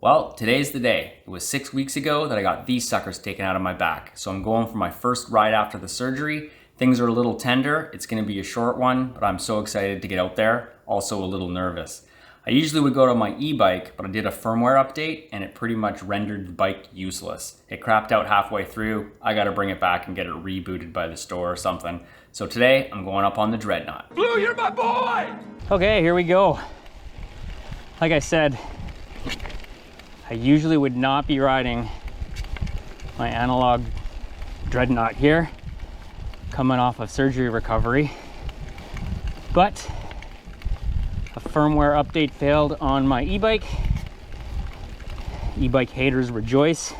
Well, today's the day. It was 6 weeks ago that I got these suckers taken out of my back. So I'm going for my first ride after the surgery. Things are a little tender. It's gonna be a short one, but I'm so excited to get out there. Also a little nervous. I usually would go to my e-bike, but I did a firmware update and it pretty much rendered the bike useless. It crapped out halfway through. I gotta bring it back and get it rebooted by the store or something. So today I'm going up on the Dreadnought. Blue, you're my boy! Okay, here we go. Like I said, I usually would not be riding my analog Dreadnought here, coming off of surgery recovery, but a firmware update failed on my e-bike. E-bike haters rejoice,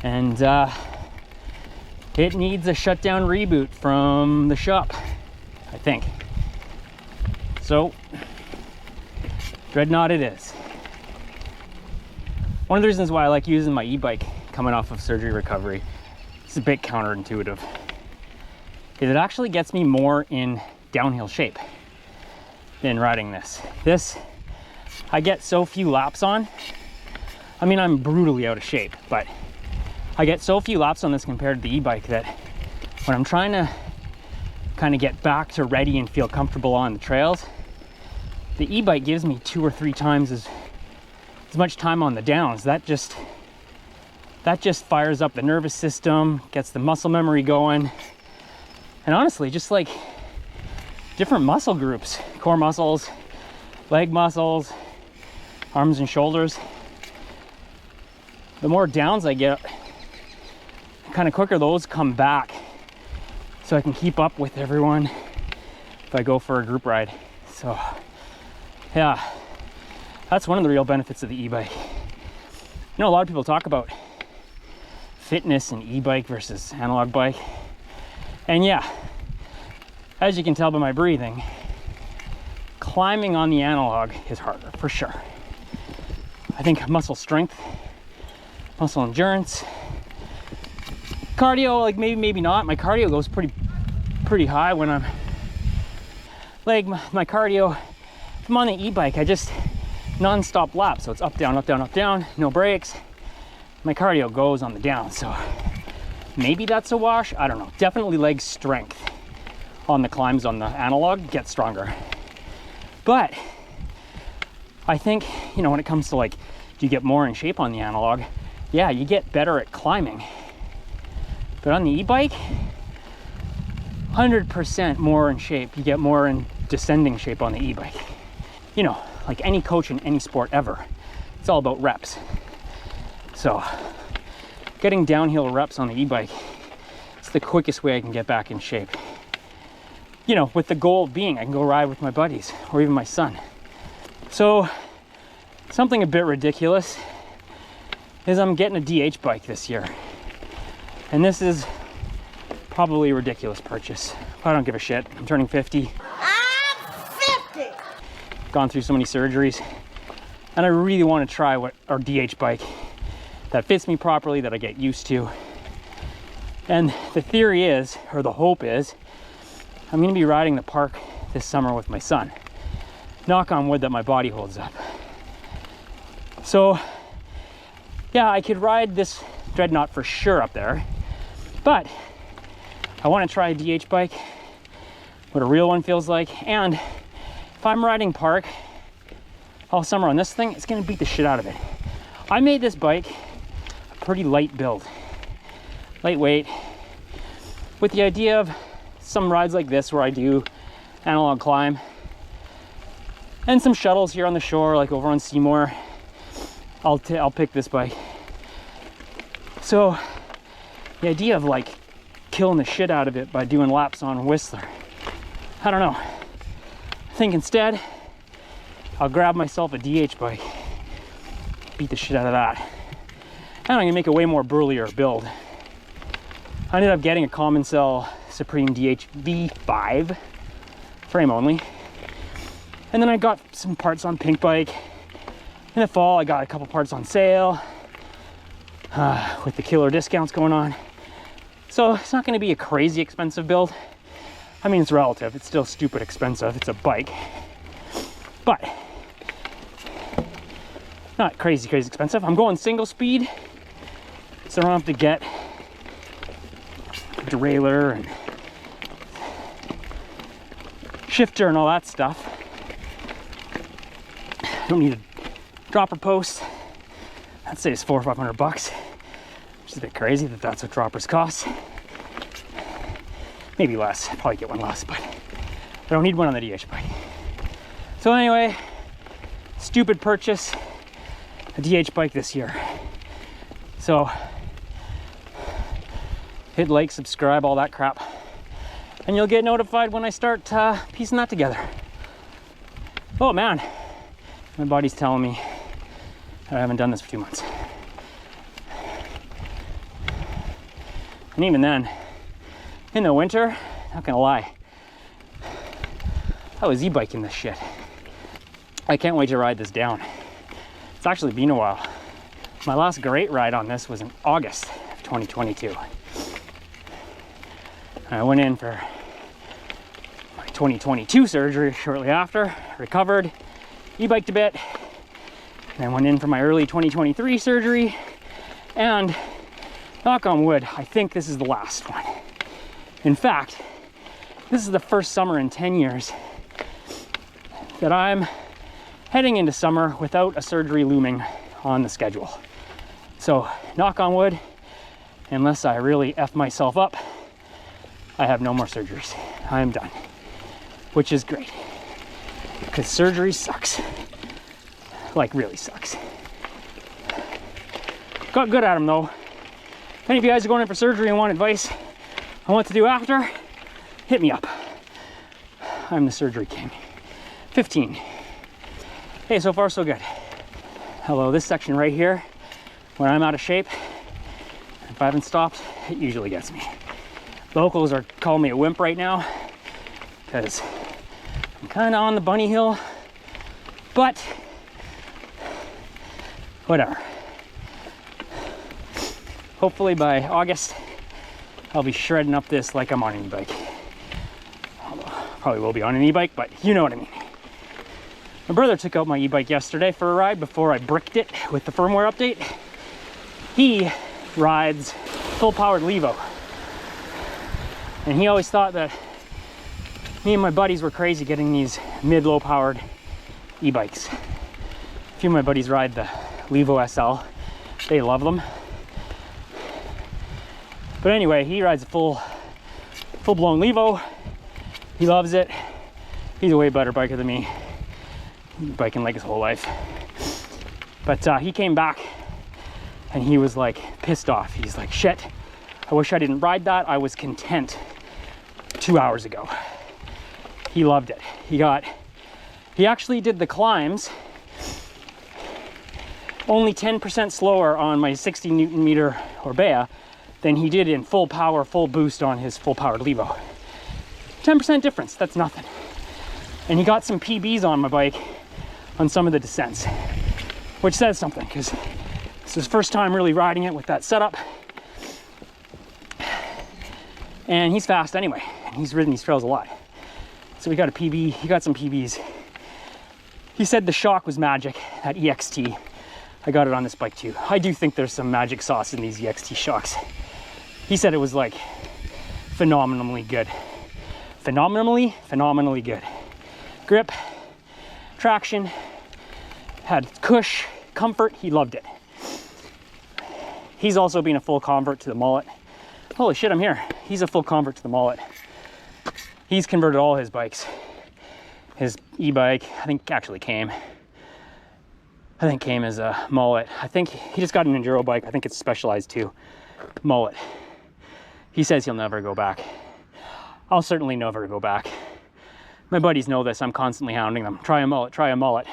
and it needs a shutdown reboot from the shop, I think. So, Dreadnought it is. One of the reasons why I like using my e-bike coming off of surgery recovery, it's a bit counterintuitive, is it actually gets me more in downhill shape than riding this. This, I get so few laps on. I mean, I'm brutally out of shape, but I get so few laps on this compared to the e-bike that when I'm trying to kind of get back to ready and feel comfortable on the trails, the e-bike gives me 2 or 3 times as much time on the downs. That just fires up the nervous system, gets the muscle memory going, and honestly, just like different muscle groups, core muscles, leg muscles, arms and shoulders. The more downs I get, kind of quicker those come back, so I can keep up with everyone if I go for a group ride. So yeah, that's one of the real benefits of the e-bike. You know, a lot of people talk about fitness and e-bike versus analog bike. And yeah, as you can tell by my breathing, climbing on the analog is harder, for sure. I think muscle strength, muscle endurance, cardio, like maybe not. My cardio goes pretty high when I'm, like my cardio, if I'm on the e-bike, I just non-stop lap, so it's up, down, up, down, up, down, no brakes. My cardio goes on the down, so maybe that's a wash. I don't know. Definitely leg strength on the climbs on the analog gets stronger. But I think, you know, when it comes to like, do you get more in shape on the analog? Yeah, you get better at climbing. But on the e-bike, 100% more in shape. You get more in descending shape on the e-bike. You know, like any coach in any sport ever, it's all about reps. So getting downhill reps on the e-bike, it's the quickest way I can get back in shape. You know, with the goal being I can go ride with my buddies or even my son. So something a bit ridiculous is I'm getting a DH bike this year. And this is probably a ridiculous purchase. I don't give a shit. I'm turning 50. Gone through so many surgeries, and I really want to try what our DH bike that fits me properly, that I get used to. And the theory is, or the hope is, I'm going to be riding the park this summer with my son. Knock on wood that my body holds up. So yeah, I could ride this Dreadnought for sure up there, but I want to try a DH bike, what a real one feels like. And if I'm riding park all summer on this thing, it's gonna beat the shit out of it. I made this bike a pretty light build, lightweight, with the idea of some rides like this where I do analog climb, and some shuttles here on the shore, like over on Seymour. I'll pick this bike. So the idea of like killing the shit out of it by doing laps on Whistler, I don't know. I think instead I'll grab myself a DH bike, beat the shit out of that, and I'm gonna make a way more burlier build. I ended up getting a common cell Supreme DH V5 frame only, and then I got some parts on Pink Bike. In the fall I got a couple parts on sale with the killer discounts going on, so it's not going to be a crazy expensive build. I mean, it's relative, it's still stupid expensive, it's a bike, but not crazy expensive. I'm going single speed, so I don't have to get a derailleur and shifter and all that stuff. Don't need a dropper post. I'd say it's $400 or $500, which is a bit crazy that that's what droppers cost. Maybe less, probably get one less, but I don't need one on the DH bike. So anyway, stupid purchase, a DH bike this year. So hit like, subscribe, all that crap, and you'll get notified when I start piecing that together. Oh man, my body's telling me that I haven't done this for 2 months. And even then, in the winter, not gonna lie, I was e-biking this shit. I can't wait to ride this down. It's actually been a while. My last great ride on this was in August of 2022. I went in for my 2022 surgery shortly after, recovered, e-biked a bit, and then went in for my early 2023 surgery, and knock on wood, I think this is the last one. In fact, this is the first summer in 10 years that I'm heading into summer without a surgery looming on the schedule. So, knock on wood, unless I really F myself up, I have no more surgeries. I am done, which is great, because surgery sucks. Like, really sucks. Got good at them though. If any of you guys are going in for surgery and want advice on what to do after, hit me up. I'm the surgery king. 15. Hey, so far so good. Hello, this section right here, when I'm out of shape, if I haven't stopped, it usually gets me. Locals are calling me a wimp right now because I'm kind of on the bunny hill, but whatever. Hopefully by August, I'll be shredding up this like I'm on an e-bike. Probably will be on an e-bike, but you know what I mean. My brother took out my e-bike yesterday for a ride before I bricked it with the firmware update. He rides full powered Levo. And he always thought that me and my buddies were crazy getting these mid-low powered e-bikes. A few of my buddies ride the Levo SL. They love them. But anyway, he rides a full-blown Levo. He loves it. He's a way better biker than me. He's been biking like his whole life. But he came back and he was like pissed off. He's like, shit, I wish I didn't ride that. I was content 2 hours ago. He loved it. He actually did the climbs only 10% slower on my 60 Newton meter Orbea than he did in full power, full boost on his full powered Levo. 10% difference, that's nothing. And he got some PBs on my bike on some of the descents, which says something, because this is his first time really riding it with that setup. And he's fast anyway, and he's ridden these trails a lot. So we got a PB, he got some PBs. He said the shock was magic, that EXT. I got it on this bike too. I do think there's some magic sauce in these EXT shocks. He said it was like phenomenally good. Phenomenally good. Grip, traction, had cush, comfort, he loved it. He's also been a full convert to the Mullet. Holy shit, I'm here. He's a full convert to the Mullet. He's converted all his bikes. His e-bike, I think actually came as a Mullet. I think he just got an enduro bike. I think it's Specialized too. Mullet. He says he'll never go back. I'll certainly never go back. My buddies know this. I'm constantly hounding them. Try a Mullet, try a Mullet.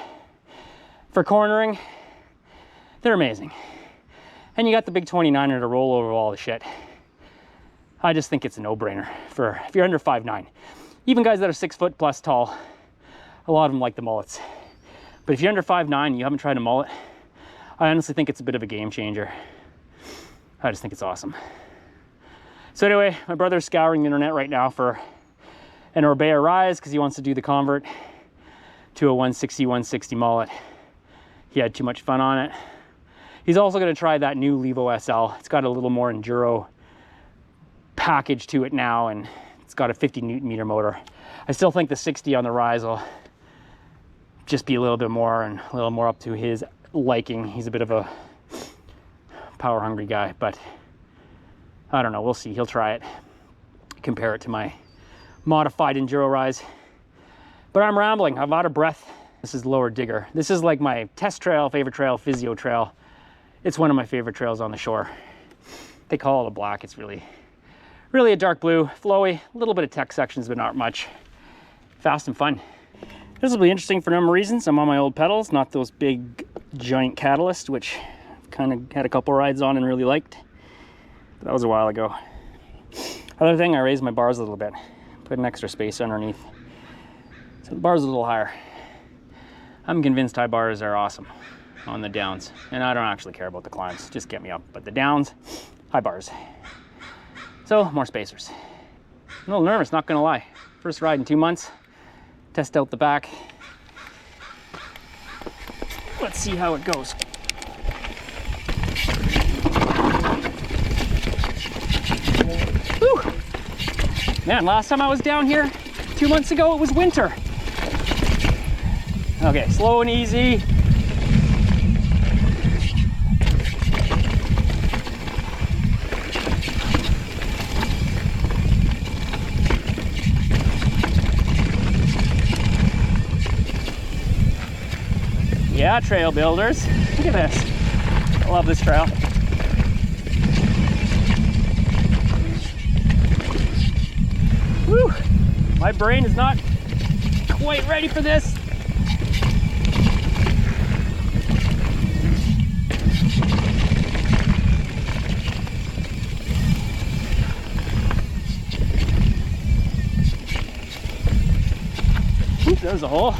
For cornering, they're amazing. And you got the big 29er to roll over all the shit. I just think it's a no-brainer for if you're under 5'9". Even guys that are 6 foot plus tall, a lot of them like the Mullets. But if you're under 5'9" and you haven't tried a Mullet, I honestly think it's a bit of a game changer. I just think it's awesome. So anyway, my brother's scouring the internet right now for an Orbea Rise because he wants to do the convert to a 160 Mullet. he had too much fun on it. He's also going to try that new Levo SL. It's got a little more enduro package to it now, and it's got a 50 Newton meter motor. I still think the 60 on the Rise will just be a little bit more and a little more up to his liking. He's a bit of a power hungry guy, but I don't know, we'll see. He'll try it, compare it to my modified Enduro Rise. But I'm rambling, I'm out of breath. This is Lower Digger. This is like my test trail, favorite trail, physio trail. It's one of my favorite trails on the shore. They call it a black. It's really a dark blue, flowy, a little bit of tech sections, but not much. Fast and fun. This will be interesting for a number of reasons. I'm on my old pedals, not those big giant Catalyst, which I've kind of had a couple rides on and really liked. But that was a while ago. Other thing, I raised my bars a little bit. Put an extra space underneath. So the bar's a little higher. I'm convinced high bars are awesome on the downs. And I don't actually care about the climbs, just get me up. But the downs, high bars. So, more spacers. I'm a little nervous, not gonna lie. First ride in 2 months. Test out the back. Let's see how it goes. Whew. Man, last time I was down here 2 months ago, it was winter. Okay, slow and easy. Yeah, trail builders. Look at this. I love this trail. Woo! My brain is not quite ready for this. Oop, there's a hole.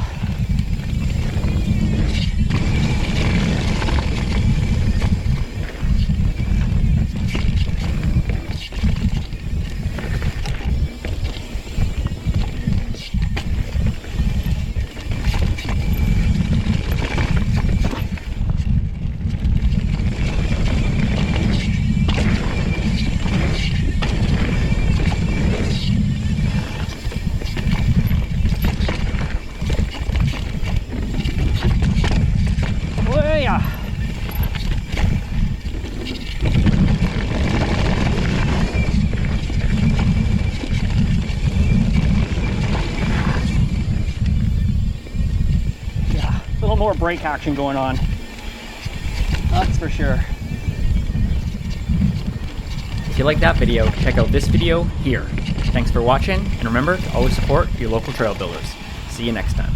More brake action going on, that's for sure. If you like that video, check out this video here. Thanks for watching, and remember to always support your local trail builders. See you next time.